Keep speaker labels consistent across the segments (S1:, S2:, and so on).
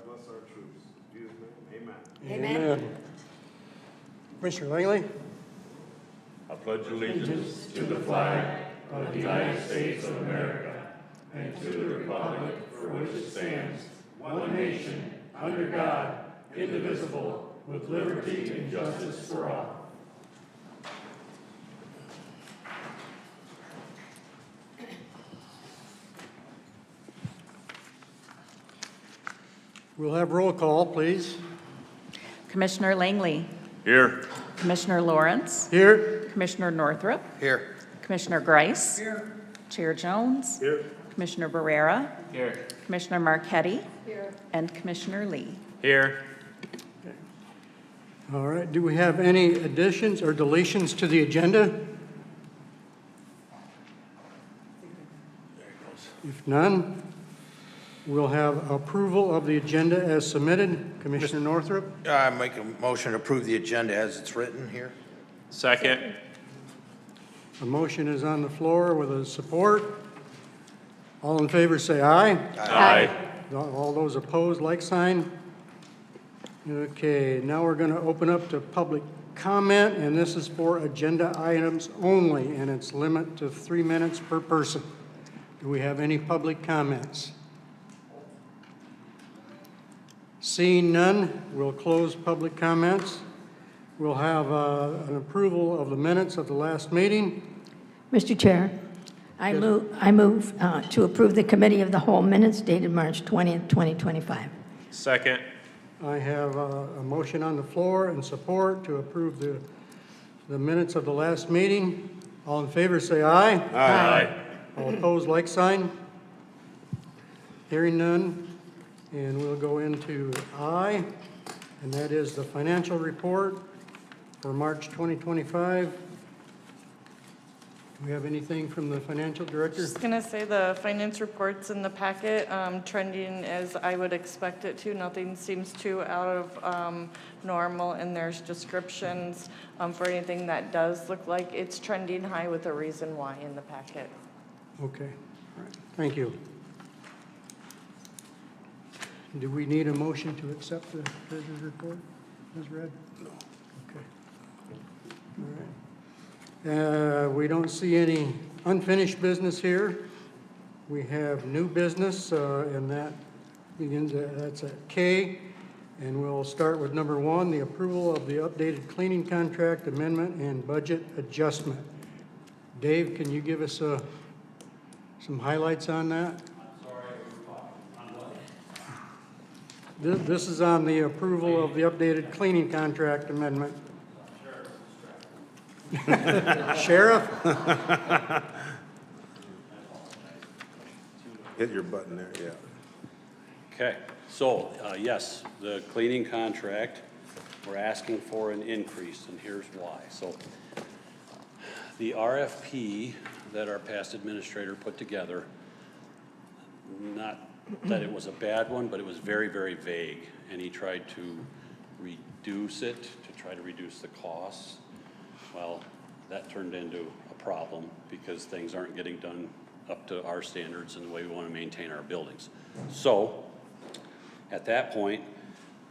S1: bless our troops. In Jesus' name, amen.
S2: Amen. Commissioner Langley?
S3: I pledge allegiance to the flag of the United States of America and to the republic for which it stands, one nation, under God, indivisible, with liberty and justice for all.
S2: We'll have roll call, please.
S4: Commissioner Langley,
S3: Here.
S4: Commissioner Lawrence,
S2: Here?
S4: Commissioner Northrup,
S1: Here.
S4: Commissioner Grice, Chair Jones,
S1: Here.
S4: Commissioner Barrera,
S3: Here.
S4: Commissioner Marquetti, and Commissioner Lee.
S3: Here.
S2: All right, do we have any additions or deletions to the agenda? If none, we'll have approval of the agenda as submitted. Commissioner Northrup?
S5: I make a motion to approve the agenda as it's written here.
S3: Second.
S2: A motion is on the floor with a support. All in favor say aye.
S3: Aye.
S2: All those opposed, like sign. Okay, now we're going to open up to public comment, and this is for agenda items only, and it's limit to 3 minutes per person. Do we have any public comments? Seeing none, we'll close public comments. We'll have an approval of the minutes of the last meeting.
S6: Mr. Chair, I move to approve the Committee of the Whole minutes dated March 20th, 2025.
S3: Second.
S2: I have a motion on the floor and support to approve the minutes of the last meeting. All in favor say aye.
S3: Aye.
S2: All opposed, like sign. Hearing none, and we'll go into I, and that is the financial report for March 2025. Do we have anything from the financial director?
S7: Just gonna say the finance report's in the packet, trending as I would expect it to. Nothing seems too out of normal, and there's descriptions for anything that does look like it's trending high with a reason why in the packet.
S2: Okay, all right, thank you. Do we need a motion to accept the treasurer's report as read? No. Okay. All right. We don't see any unfinished business here. We have new business, and that begins that's at K. And we'll start with number 1, the approval of the updated cleaning contract amendment and budget adjustment. Dave, can you give us some highlights on that?
S8: I'm sorry, on what?
S2: This is on the approval of the updated cleaning contract amendment. Sheriff?
S1: Hit your button there, yeah.
S8: Okay, so, yes, the cleaning contract, we're asking for an increase, and here's why. So, the RFP that our past administrator put together, not that it was a bad one, but it was very, very vague, and he tried to reduce it, to try to reduce the costs. Well, that turned into a problem because things aren't getting done up to our standards and the way we want to maintain our buildings. So, at that point,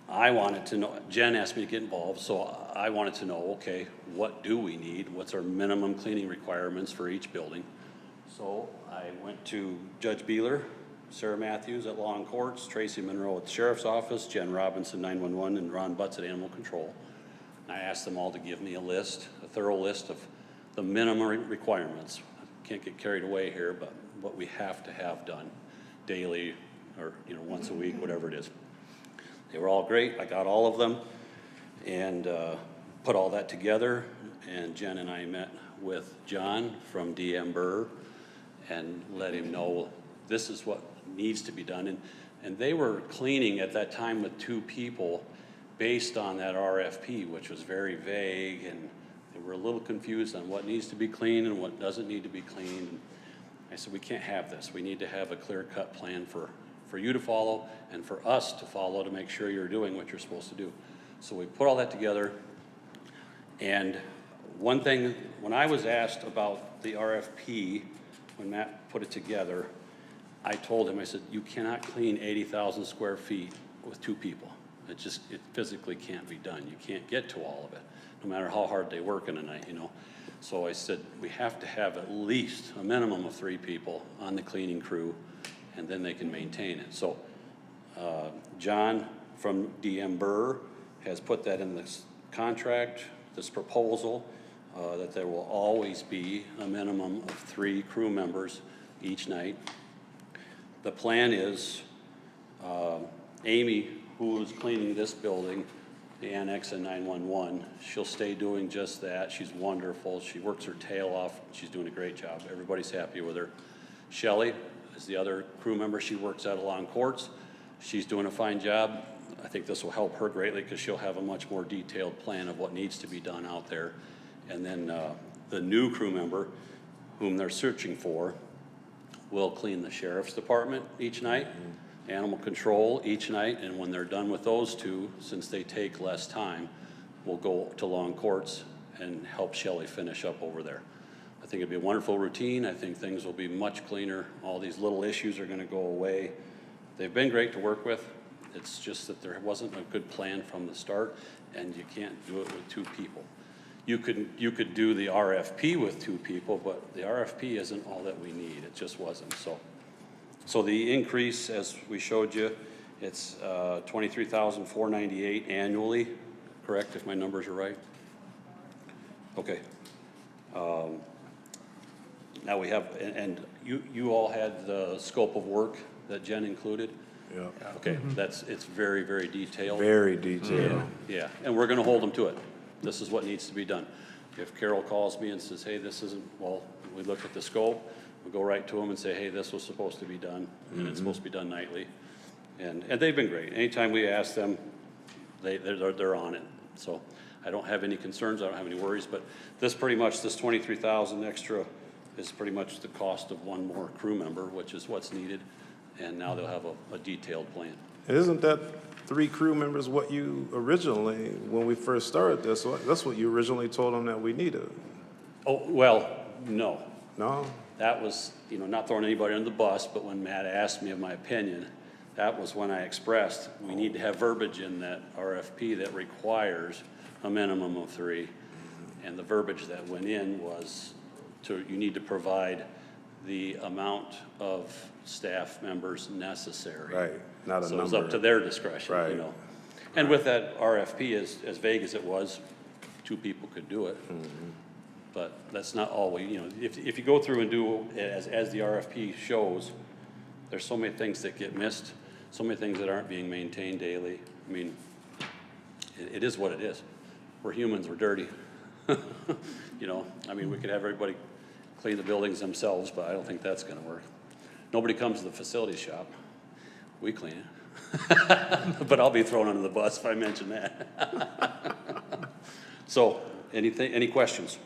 S8: I wanted to know, Jen asked me to get involved, so I wanted to know, okay, what do we need? What's our minimum cleaning requirements for each building? So I went to Judge Beeler, Sarah Matthews at Law and Courts, Tracy Monroe at the Sheriff's Office, Jen Robinson, 911, and Ron Butts at Animal Control. I asked them all to give me a thorough list of the minimum requirements. I can't get carried away here, but what we have to have done daily or once a week, whatever it is. They were all great. I got all of them and put all that together. And Jen and I met with John from DM Burr and let him know this is what needs to be done. And they were cleaning at that time with 2 people based on that RFP, which was very vague, and they were a little confused on what needs to be cleaned and what doesn't need to be cleaned. And I said, we can't have this. We need to have a clear-cut plan for you to follow and for us to follow to make sure you're doing what you're supposed to do. So we put all that together. And one thing, when I was asked about the RFP, when Matt put it together, I told him, I said, you cannot clean 80,000 square feet with two people. It physically can't be done. You can't get to all of it, no matter how hard they work in a night, you know. So I said, we have to have at least a minimum of 3 people on the cleaning crew, and then they can maintain it. So John from DM Burr has put that in this contract, this proposal, that there will always be a minimum of 3 crew members each night. The plan is, Amy, who is cleaning this building, the annex and 911, she'll stay doing just that. She's wonderful. She works her tail off. She's doing a great job. Everybody's happy with her. Shelley is the other crew member. She works out along courts. She's doing a fine job. I think this will help her greatly because she'll have a much more detailed plan of what needs to be done out there. And then the new crew member, whom they're searching for, will clean the sheriff's department each night, animal control each night, and when they're done with those 2, since they take less time, we'll go to Long Courts and help Shelley finish up over there. I think it'd be a wonderful routine. I think things will be much cleaner. All these little issues are gonna go away. They've been great to work with. It's just that there wasn't a good plan from the start, and you can't do it with 2 people. You could do the RFP with 2 people, but the RFP isn't all that we need. It just wasn't. So the increase, as we showed you, it's $23,498 annually, correct, if my numbers are right? Okay. Now we have, and you all had the scope of work that Jen included?
S1: Yeah.
S8: Okay, it's very, very detailed.
S1: Very detailed.
S8: Yeah, and we're gonna hold them to it. This is what needs to be done. If Carol calls me and says, hey, this isn't, well, we look at the scope, we go right to them and say, hey, this was supposed to be done, and it's supposed to be done nightly. And they've been great. Anytime we ask them, they're on it. So I don't have any concerns, I don't have any worries, but this 23,000 extra is pretty much the cost of 1 more crew member, which is what's needed, and now they'll have a detailed plan.
S1: And isn't that 3 crew members what you originally, when we first started this, that's what you originally told them that we needed?
S8: Oh, well, no.
S1: No?
S8: That was, not throwing anybody under the bus, but when Matt asked me of my opinion, that was when I expressed, we need to have verbiage in that RFP that requires a minimum of 3. And the verbiage that went in was you need to provide the amount of staff members necessary.
S1: Right, not a number.
S8: So it was up to their discretion,
S1: Right.
S8: And with that RFP, as vague as it was, 2 people could do it. But that's not always, if you go through and do as the RFP shows, there's so many things that get missed, so many things that aren't being maintained daily. I mean, it is what it is. We're humans, we're dirty. I mean, we could have everybody clean the buildings themselves, but I don't think that's gonna work. Nobody comes to the facility shop. We clean it. But I'll be thrown under the bus if I mention that. So, any questions?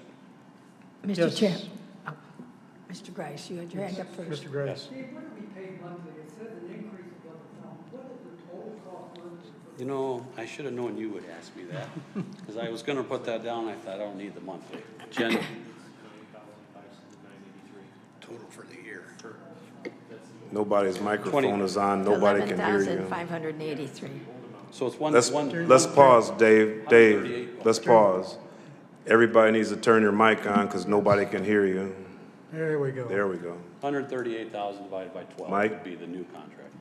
S6: Mr.
S2: Yes.
S6: Chair. Oh, Mr. Grice, you had your hand up first.
S2: Mr. Grace.
S9: Steve, what do we pay monthly? It says an increase of what is the total cost monthly?
S8: I should have known you would ask me that, because I was gonna put that down, I thought, I don't need the monthly. Jen?
S5: Total for the year.
S1: Nobody's microphone is on, nobody can hear you.
S6: $11,583.
S8: So it's one.
S1: Let's pause, Dave. Dave, let's pause. Everybody needs to turn your mic on because nobody can hear you.
S2: There we go.
S1: There we go.
S8: 138,000 divided by 12
S1: Mike?
S8: would be the new contract.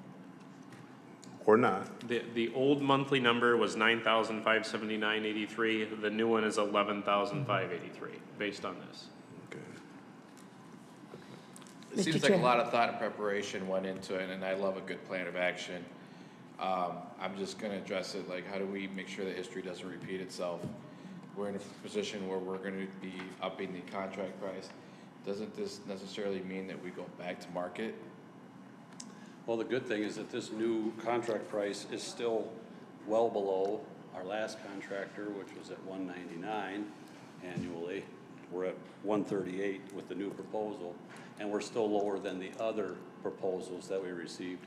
S1: Or not.
S10: The old monthly number was $9,579.83. The new one is $11,583, based on this.
S1: Okay.
S11: It
S6: Mr.
S11: seems like a
S6: Chair.
S11: lot of thought and preparation went into it, and I love a good plan of action. I'm just gonna address it, like, how do we make sure that history doesn't repeat itself? We're in a position where we're gonna be upping the contract price. Doesn't this necessarily mean that we go back to market?
S8: Well, the good thing is that this new contract price is still well below our last contractor, which was at $199 annually. We're at $138 with the new proposal, and we're still lower than the other proposals that we received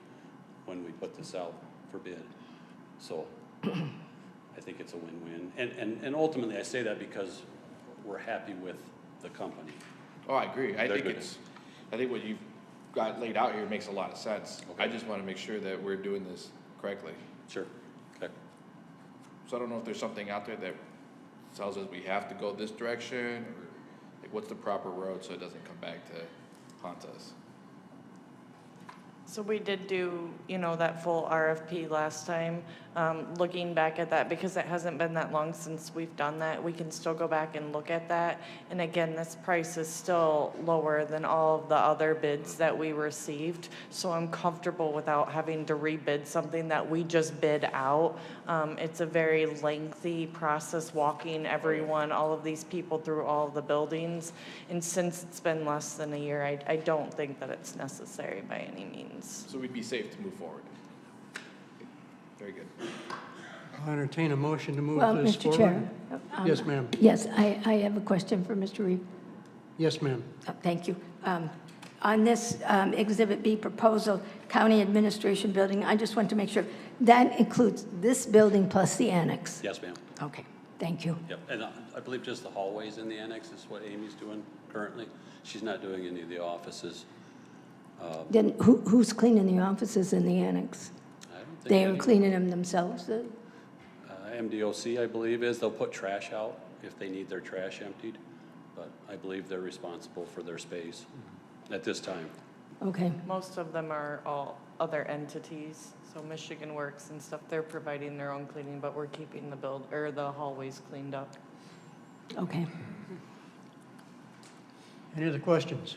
S8: when we put this out for bid. So I think it's a win-win. And ultimately, I say that because we're happy with the company.
S11: Oh, I agree. I
S8: They're
S11: think
S8: good.
S11: I think what you've got laid out here makes a lot of sense.
S8: Okay.
S11: I just wanna make sure that we're doing this correctly.
S8: Sure. Okay.
S11: So I don't know if there's something out there that tells us we have to go this direction, or like what's the proper road so it doesn't come back to haunt us?
S7: So we did do, that full RFP last time. Looking back at that, because it hasn't been that long since we've done that, we can still go back and look at that. And again, this price is still lower than all of the other bids that we received. So I'm comfortable without having to rebid something that we just bid out. It's a very lengthy process, walking everyone, all of these people through all of the buildings. And since it's been less than a year, I don't think that it's necessary by any means.
S11: So we'd be safe to move forward. Very good.
S2: I'll entertain a motion to move
S6: Well,
S2: this
S6: Mr.
S2: forward.
S6: Chair.
S2: Yes, ma'am.
S6: Yes, I have a question for Mr. Reed.
S2: Yes, ma'am.
S6: Thank you. On this Exhibit B proposal, County Administration Building, I just want to make sure, that includes this building plus the annex?
S8: Yes, ma'am.
S6: Okay, thank you.
S8: Yep, and I believe just the hallways in the annex is what Amy's doing currently. She's not doing any of the offices.
S6: Then who's cleaning the offices in the annex?
S8: I don't think
S6: They are
S8: any-
S6: cleaning them themselves?
S8: MDOC, I believe, is. They'll put trash out if they need their trash emptied, but I believe they're responsible for their space at this time.
S6: Okay,
S7: Most of them are all other entities, so Michigan Works and stuff, they're providing their own cleaning, but we're keeping the hallways cleaned up.
S6: okay.
S2: Any other questions?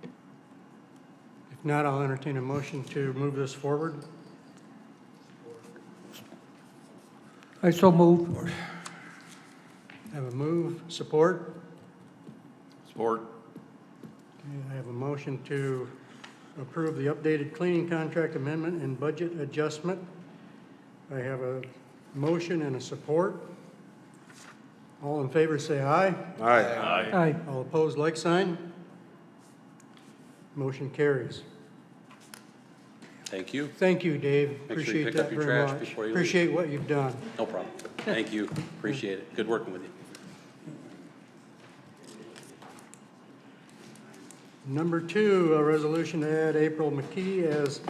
S2: If not, I'll entertain a motion to move this forward.
S9: I so move.
S2: Have a move, support?
S1: Support.
S2: Okay, I have a motion to approve the updated cleaning contract amendment and budget adjustment. I have a motion and a support. All in favor, say aye.
S1: Aye.
S9: Aye.
S2: All opposed, like sign. Motion carries.
S8: Thank you.
S2: Thank you, Dave.
S8: Make sure you
S2: Appreciate
S8: pick
S2: that
S8: up your
S2: very
S8: trash
S2: much.
S8: before you leave.
S2: Appreciate what you've done.
S8: No problem. Thank you. Appreciate it. Good working with you.
S2: Number 2, a resolution to add April McKee as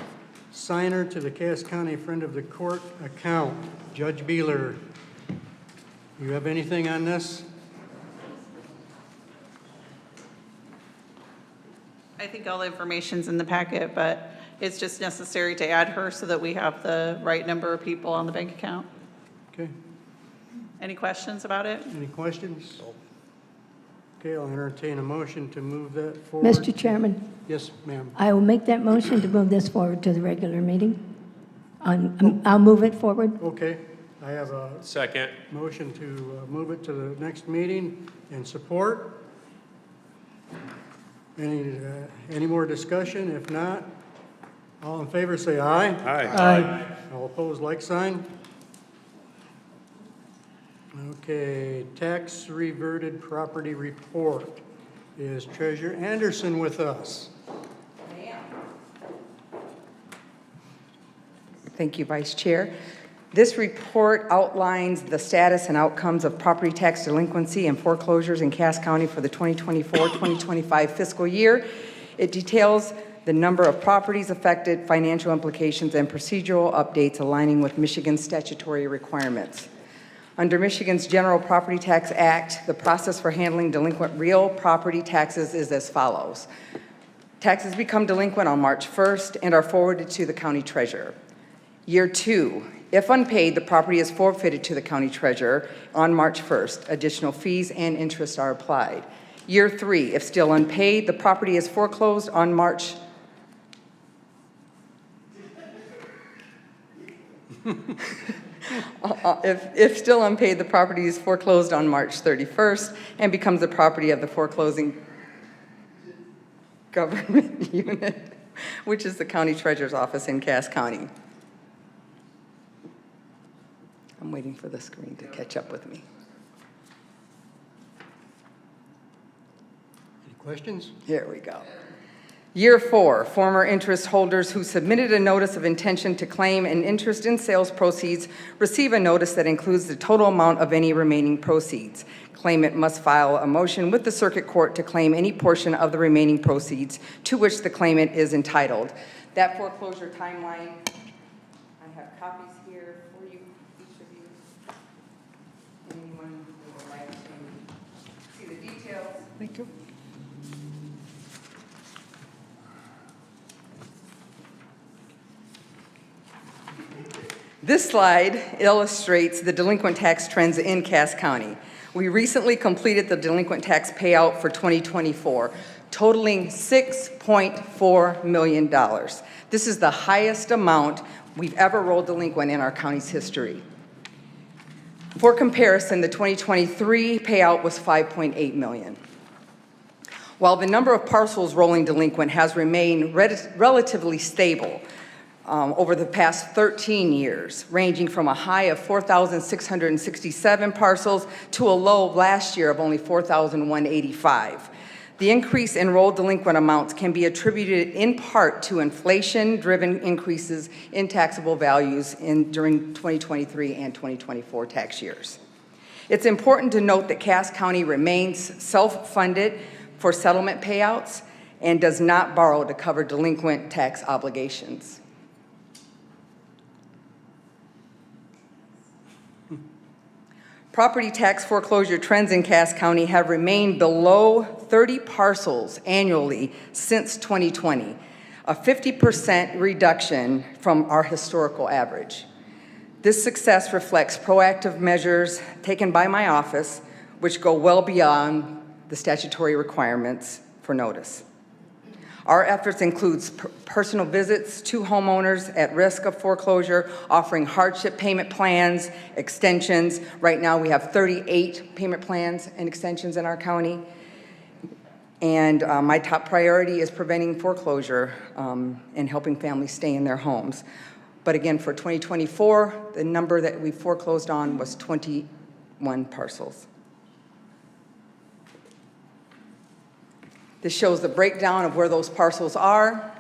S2: signer to the Cass County Friend of the Court account. Judge Beeler, you have anything on this?
S12: I think all the information's in the packet, but it's just necessary to add her so that we have the right number of people on the bank account.
S2: Okay,
S12: Any questions about it?
S2: any questions? Okay, I'll entertain a motion to move that forward.
S6: Mr. Chairman,
S2: Yes, ma'am.
S6: I will make that motion to move this forward to the regular meeting. I'll move it forward.
S2: Okay, I have a
S10: Second.
S2: motion to move it to the next meeting and support. Any more discussion? If not, all in favor say aye.
S1: Aye.
S2: All opposed, like sign. Okay, tax reverted property report. Is Treasurer Anderson with us?
S13: Thank you, Vice Chair. This report outlines the status and outcomes of property tax delinquency and foreclosures in Cass County for the 2024-2025 fiscal year. It details the number of properties affected, financial implications, and procedural updates aligning with Michigan's statutory requirements. Under Michigan's General Property Tax Act, the process for handling delinquent real property taxes is as follows. Taxes become delinquent on March 1st and are forwarded to the county treasurer. Year 2, if unpaid, the property is forfeited to the county treasurer on March 1st. Additional fees and interest are applied. Year 3, if still unpaid, the property is foreclosed on March If still unpaid, the property is foreclosed on March 31st and becomes the property of the foreclosing government unit, which is the county treasurer's office in Cass County. I'm waiting for the screen to catch up with me.
S2: Any questions?
S13: Here we go. Year 4, former interest holders who submitted a notice of intention to claim an interest in sales proceeds receive a notice that includes the total amount of any remaining proceeds. Claimant must file a motion with the circuit court to claim any portion of the remaining proceeds to which the claimant is entitled. That foreclosure timeline got copies here for you, each of you. Anyone who would like to see the details?
S2: Thank you.
S13: This slide illustrates the delinquent tax trends in Cass County. We recently completed the delinquent tax payout for 2024, totaling $6.4 million. This is the highest amount we've ever rolled delinquent in our county's history. For comparison, the 2023 payout was $5.8 million. While the number of parcels rolling delinquent has remained relatively stable, over the past 13 years, ranging from a high of 4,667 parcels to a low last year of only 4,185. The increase in rolled delinquent amounts can be attributed in part to inflation-driven increases in taxable values during 2023 and 2024 tax years. It's important to note that Cass County remains self-funded for settlement payouts and does not borrow to cover delinquent tax obligations. Property tax foreclosure trends in Cass County have remained below 30 parcels annually since 2020, a 50% reduction from our historical average. This success reflects proactive measures taken by my office, which go well beyond the statutory requirements for notice. Our efforts include personal visits to homeowners at risk of foreclosure, offering hardship payment plans, extensions. Right now we have 38 payment plans and extensions in our county. And my top priority is preventing foreclosure and helping families stay in their homes. But again, for 2024, the number that we foreclosed on was 21 parcels. This shows the breakdown of where those parcels are.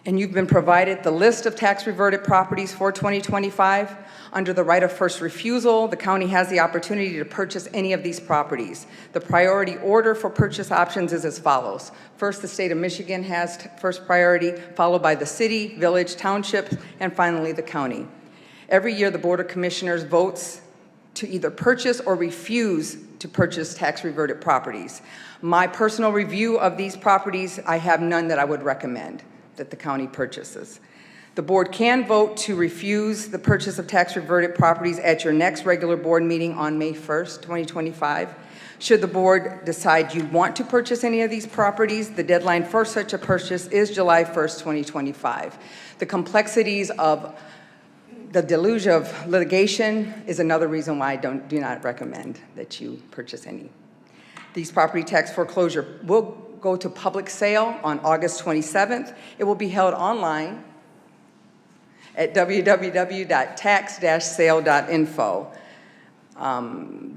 S13: And you've been provided the list of tax reverted properties for 2025. Under the right of first refusal, the county has the opportunity to purchase any of these properties. The priority order for purchase options is as follows. First, the state of Michigan has first priority, followed by the city, village, township, and finally the county. Every year, the Board of Commissioners votes to either purchase or refuse to purchase tax reverted properties. My personal review of these properties, I have none that I would recommend that the county purchases. The board can vote to refuse the purchase of tax reverted properties at your next regular board meeting on May 1st, 2025. Should the board decide you want to purchase any of these properties, the deadline for such a purchase is July 1st, 2025. The complexities of the deluge of litigation is another reason why I do not recommend that you purchase any. These property tax foreclosure will go to public sale on August 27th. It will be held online at www.tax-sale.info.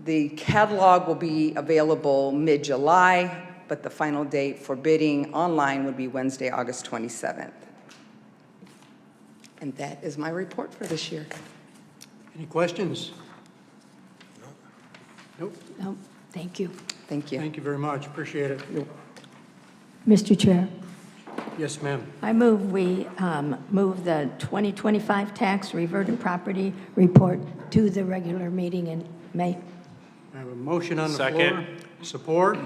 S13: The catalog will be available mid-July, but the final date for bidding online would be Wednesday, August 27th. And that is my report for this year.
S2: Any questions? Nope.
S6: No, thank you.
S13: Thank you.
S2: Thank you very much. Appreciate it.
S6: Mr. Chair,
S2: Yes, ma'am.
S6: I move we move the 2025 tax reverted property report to the regular meeting in May.
S2: I have a motion on the
S10: Second.
S2: floor. Support?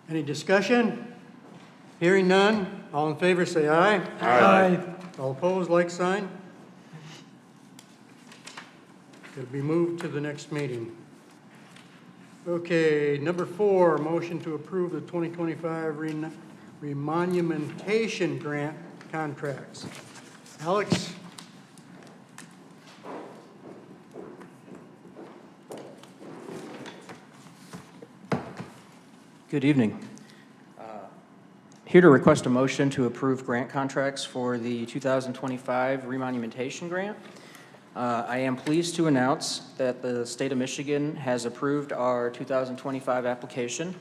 S2: Any discussion? Hearing none. All in favor, say aye. Aye. All opposed, like sign. It'll be moved to the next meeting. Okay, number 4, motion to approve the 2025 remonumentation grant contracts. Alex?
S14: Good evening. Here to request a motion to approve grant contracts for the 2025 remonumentation grant. I am pleased to announce that the state of Michigan has approved our 2025 application,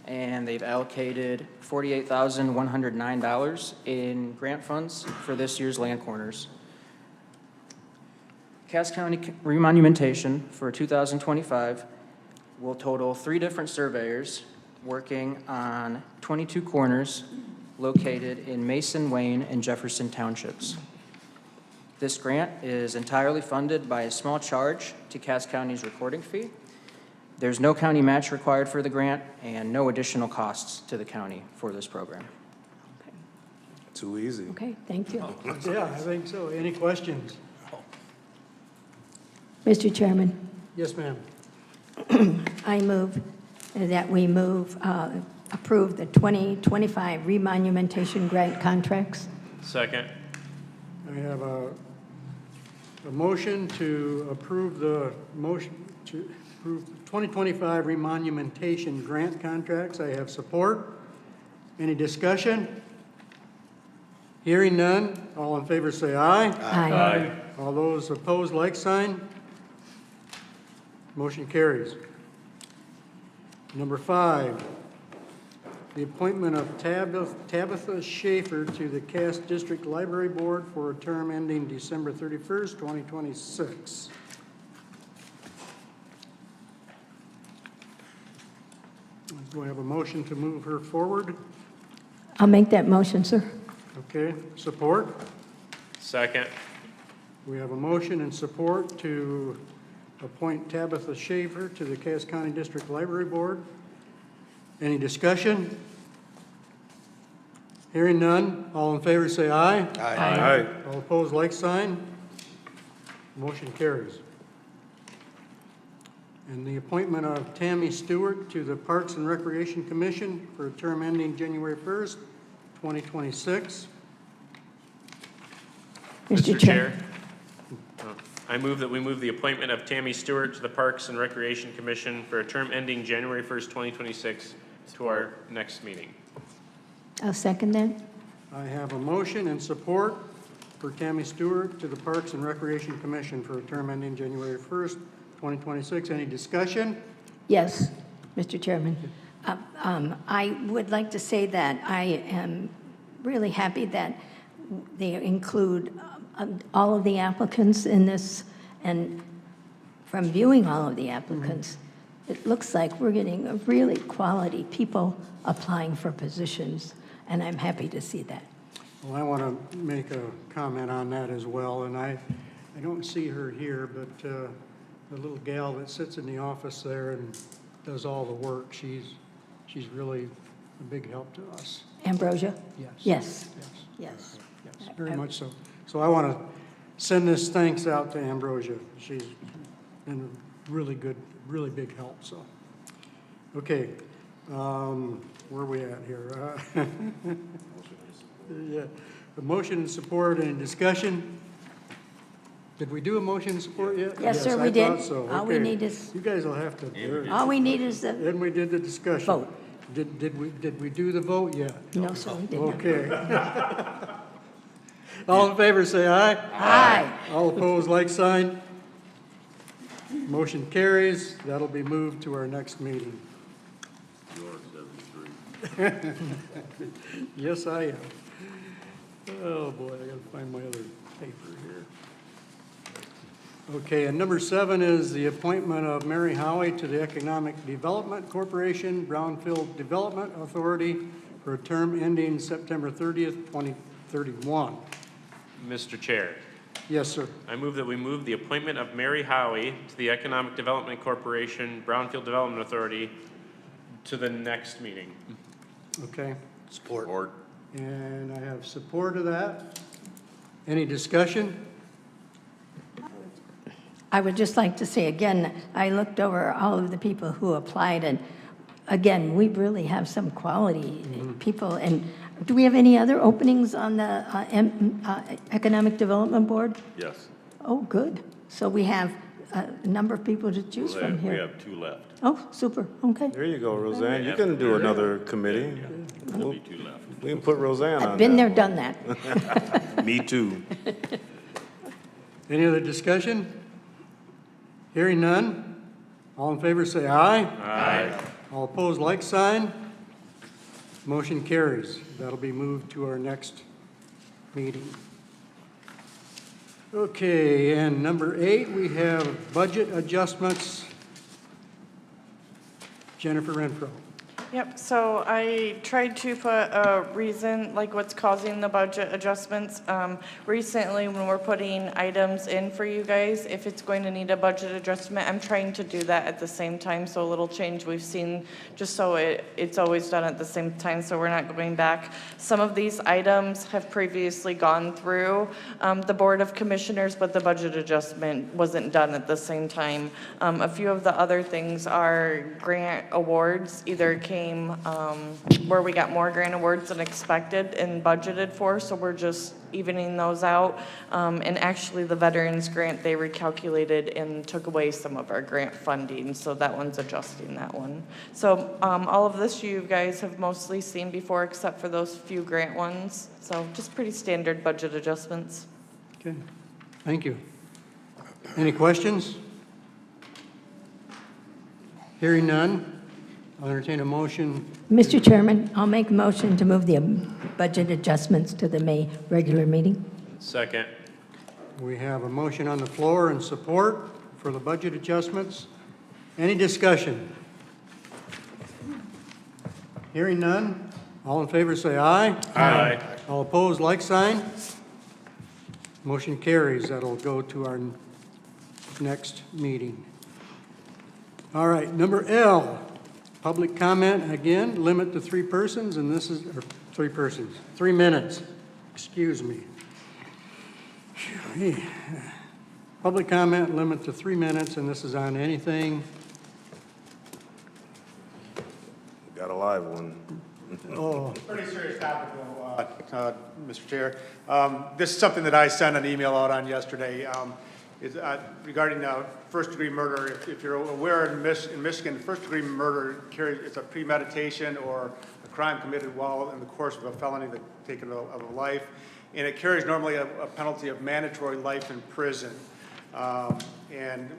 S14: and they've allocated $48,109 in grant funds for this year's Land Corners. Cass County remonumentation for 2025 will total 3 different surveyors working on 22 corners located in Mason, Wayne, and Jefferson Townships. This grant is entirely funded by a small charge to Cass County's recording fee. There's no county match required for the grant and no additional costs to the county for this program.
S1: Too easy.
S6: Okay, thank you.
S2: Yeah, I think so. Any questions?
S6: Mr. Chairman,
S2: Yes, ma'am.
S6: I move that we approve the 2025 remonumentation grant contracts.
S10: Second.
S2: I have a motion to approve the motion to approve 2025 remonumentation grant contracts. I have support. Any discussion? Hearing none. All in favor say aye.
S6: Aye.
S2: All those opposed, like sign. Motion carries. Number 5, the appointment of Tabitha Schaefer to the Cass District Library Board for a term ending December 31st, 2026. Do I have a motion to move her forward?
S6: I'll make that motion, sir.
S2: Okay, support?
S10: Second.
S2: We have a motion and support to appoint Tabitha Schaefer to the Cass County District Library Board. Any discussion? Hearing none, all in favor say aye.
S1: Aye.
S2: All opposed, like sign. Motion carries. And the appointment of Tammy Stewart to the Parks and Recreation Commission for a term ending January 1st, 2026.
S6: Mr. Chair.
S10: I move that we move the appointment of Tammy Stewart to the Parks and Recreation Commission for a term ending January 1st, 2026 to our next meeting.
S6: I'll second that.
S2: I have a motion and support for Tammy Stewart to the Parks and Recreation Commission for a term ending January 1st, 2026. Any discussion?
S6: Yes, Mr. Chairman. I would like to say that I am really happy that they include all of the applicants in this, and from viewing all of the applicants, it looks like we're getting a really quality people applying for positions, and I'm happy to see that.
S2: Well, I want to make a comment on that as well, and I don't see her here, but the little gal that sits in the office there and does all the work, she's really a big help to us.
S6: Ambrosia?
S2: Yes.
S6: Yes.
S2: Yes, very much so. So I want to send this thanks out to Ambrosia. She's been a really good, really big help, so. Okay, where are we at here? Yeah, the motion and support and discussion. Did we do a motion and support yet?
S6: Yes, sir, we
S2: I
S6: did.
S2: thought so.
S6: All we
S2: Okay.
S6: need is,
S2: You guys will have to.
S6: all we need is the
S2: Then we did the discussion.
S6: vote.
S2: Did we do the vote yet?
S6: No, sir, we did not.
S2: Okay. All in favor, say aye.
S6: Aye.
S2: All opposed, like sign. Motion carries. That'll be moved to our next meeting. Yes, I am. Oh, boy, I gotta find my other paper here. Okay, and number 7 is the appointment of Mary Howie to the Economic Development Corporation, Brownfield Development Authority, for a term ending September 30th, 2031.
S10: Mr. Chair,
S2: Yes, sir.
S10: I move that we move the appointment of Mary Howie to the Economic Development Corporation, Brownfield Development Authority to the next meeting.
S2: Okay,
S5: Support.
S2: and I have support of that. Any discussion?
S6: I would just like to say again, I looked over all of the people who applied, and again, we really have some quality people. And do we have any other openings on the Economic Development Board?
S3: Yes.
S6: Oh, good. So we have a number of people to choose from
S3: We
S6: here.
S3: have 2 left.
S6: Oh, super, okay.
S1: There you go, Roseanne. You can do another committee.
S3: There'll be 2 left.
S1: We can put Roseanne on
S6: I've been there,
S1: that
S6: done that.
S1: one. Me too.
S2: Any other discussion? Hearing none. All in favor, say aye.
S10: Aye.
S2: All opposed, like sign. Motion carries. That'll be moved to our next meeting. Okay, and number 8, we have budget adjustments. Jennifer Renfro.
S7: Yep, so I tried to put a reason, like what's causing the budget adjustments. Recently, when we're putting items in for you guys, if it's going to need a budget adjustment, I'm trying to do that at the same time. So a little change we've seen, just so it's always done at the same time, so we're not going back. Some of these items have previously gone through the Board of Commissioners, but the budget adjustment wasn't done at the same time. A few of the other things are grant awards, either came where we got more grant awards than expected and budgeted for, so we're just evening those out. And actually, the veterans grant, they recalculated and took away some of our grant funding, so that one's adjusting that one. So all of this you guys have mostly seen before, except for those few grant ones. So just pretty standard budget adjustments.
S2: Okay, thank you. Any questions? Hearing none, I'll entertain a motion.
S6: Mr. Chairman, I'll make a motion to move the budget adjustments to the May regular meeting.
S10: Second.
S2: We have a motion on the floor and support for the budget adjustments. Any discussion? Hearing none, all in favor say aye.
S10: Aye.
S2: All opposed, like sign. Motion carries. That'll go to our next meeting. All right, number L, public comment, again, limit to 3 persons, and this is, or 3 persons, 3 minutes, excuse me. Public comment, limit to 3 minutes, and this is on anything.
S1: Got a live one.
S2: Oh,
S15: Pretty serious topic, though, Mr. Chair. This is something that I sent an email out on yesterday. It's regarding first-degree murder. If you're aware, in Michigan, first-degree murder it's a premeditation or a crime committed while in the course of a felony that taken of a life, and it carries normally a penalty of mandatory life in prison. And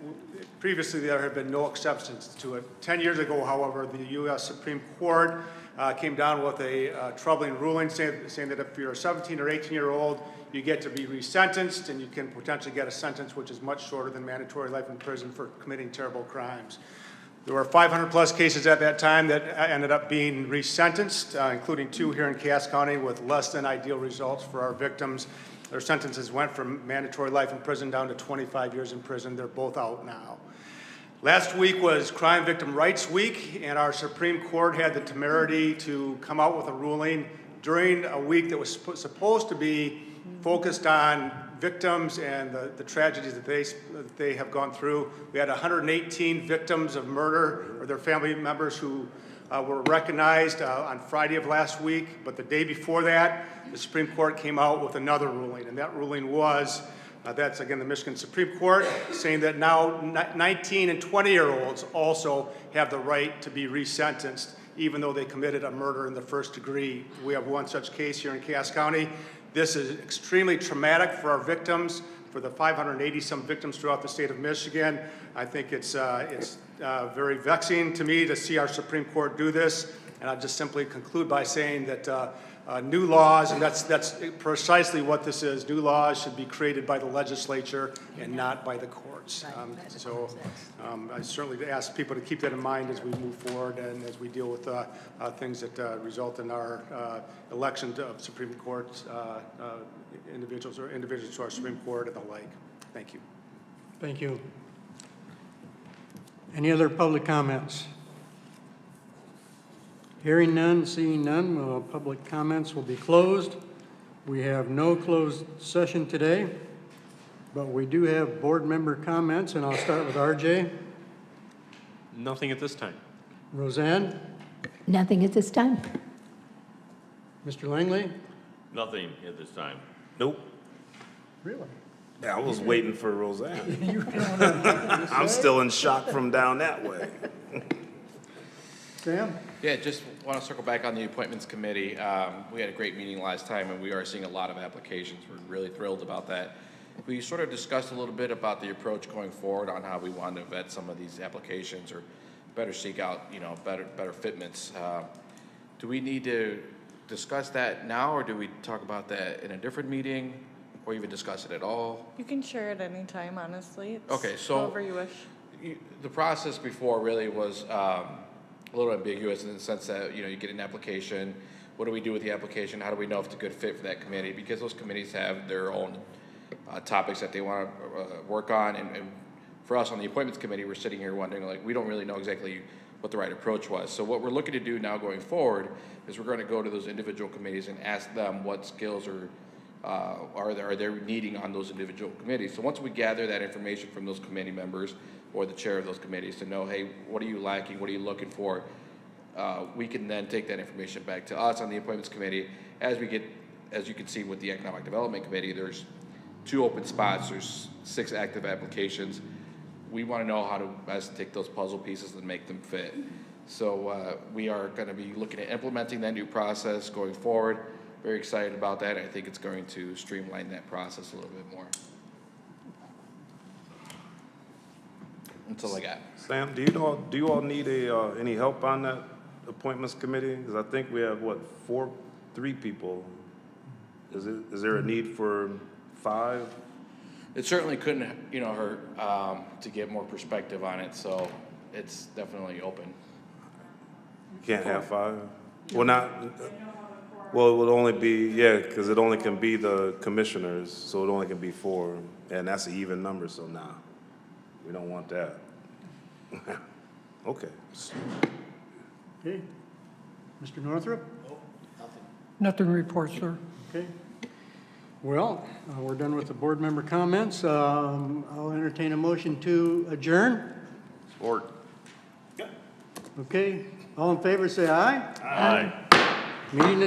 S15: previously, there had been no exceptions to it. 10 years ago, however, the U.S. Supreme Court came down with a troubling ruling saying that if you're a 17 or 18-year-old, you get to be resentenced, and you can potentially get a sentence which is much shorter than mandatory life in prison for committing terrible crimes. There were 500-plus cases at that time that ended up being resentenced, including 2 here in Cass County with less than ideal results for our victims. Their sentences went from mandatory life in prison down to 25 years in prison. They're both out now. Last week was Crime Victim Rights Week, and our Supreme Court had the temerity to come out with a ruling during a week that was supposed to be focused on victims and the tragedies that they have gone through. We had 118 victims of murder or their family members who were recognized on Friday of last week, but the day before that, the Supreme Court came out with another ruling, and that ruling was, that's again the Michigan Supreme Court, saying that now 19 and 20-year-olds also have the right to be resentenced, even though they committed a murder in the first degree. We have one such case here in Cass County. This is extremely traumatic for our victims, for the 580-some victims throughout the state of Michigan. I think it's very vexing to me to see our Supreme Court do this, and I'll just simply conclude by saying that new laws, and that's precisely what this is, new laws should be created by the legislature and not by the courts. I certainly ask people to keep that in mind as we move forward and as we deal with things that result in our election of Supreme Court individuals to our Supreme Court and the like. Thank you.
S2: thank you. Any other public comments? Hearing none, seeing none, public comments will be closed. We have no closed session today, but we do have board member comments, and I'll start with RJ.
S10: Nothing at this time.
S2: Roseanne?
S6: Nothing at this time.
S2: Mr. Langley?
S3: Nothing at this time.
S1: Nope.
S2: Really?
S1: Yeah, I was waiting for Roseanne. I'm still in shock from down that way.
S2: Sam?
S11: Yeah, just want to circle back on the appointments committee. We had a great meeting last time, and we are seeing a lot of applications. We're really thrilled about that. We sort of discussed a little bit about the approach going forward on how we want to vet some of these applications or better seek out, better fitments. Do we need to discuss that now, or do we talk about that in a different meeting, or even discuss it at all?
S7: You can share it anytime, honestly. It's
S11: Okay, so
S7: however you wish.
S11: the process before really was a little ambiguous in the sense that, you know, you get an application, what do we do with the application? How do we know if it's a good fit for that committee? Because those committees have their own topics that they want to work on. And for us on the appointments committee, we're sitting here wondering, like, we don't really know exactly what the right approach was. So what we're looking to do now going forward is we're going to go to those individual committees and ask them what skills are they needing on those individual committees. So once we gather that information from those committee members or the chair of those committees to know, hey, what are you lacking? What are you looking for? We can then take that information back to us on the appointments committee. As you can see with the economic development committee, there's 2 open spots, there's 6 active applications. We want to know how to best take those puzzle pieces and make them fit. So we are going to be looking at implementing that new process going forward. Very excited about that. I think it's going to streamline that process a little bit more. That's all I got.
S1: Sam, do you all need any help on that appointments committee? Because I think we have, what, 3 people. Is there a need for 5?
S11: It certainly couldn't, you know, hurt to get more perspective on it, so it's definitely open.
S1: You can't have 5? Well, well, it would only be, yeah, because it only can be the commissioners, so it only can be 4, and that's an even number, so nah, we don't want that. Okay.
S2: Okay. Mr. Northrup?
S9: Nothing to report, sir.
S2: Okay. Well, we're done with the board member comments. I'll entertain a motion to adjourn.
S1: Support.
S2: Okay. All in favor, say aye.
S10: Aye.
S2: Meeting adjourned.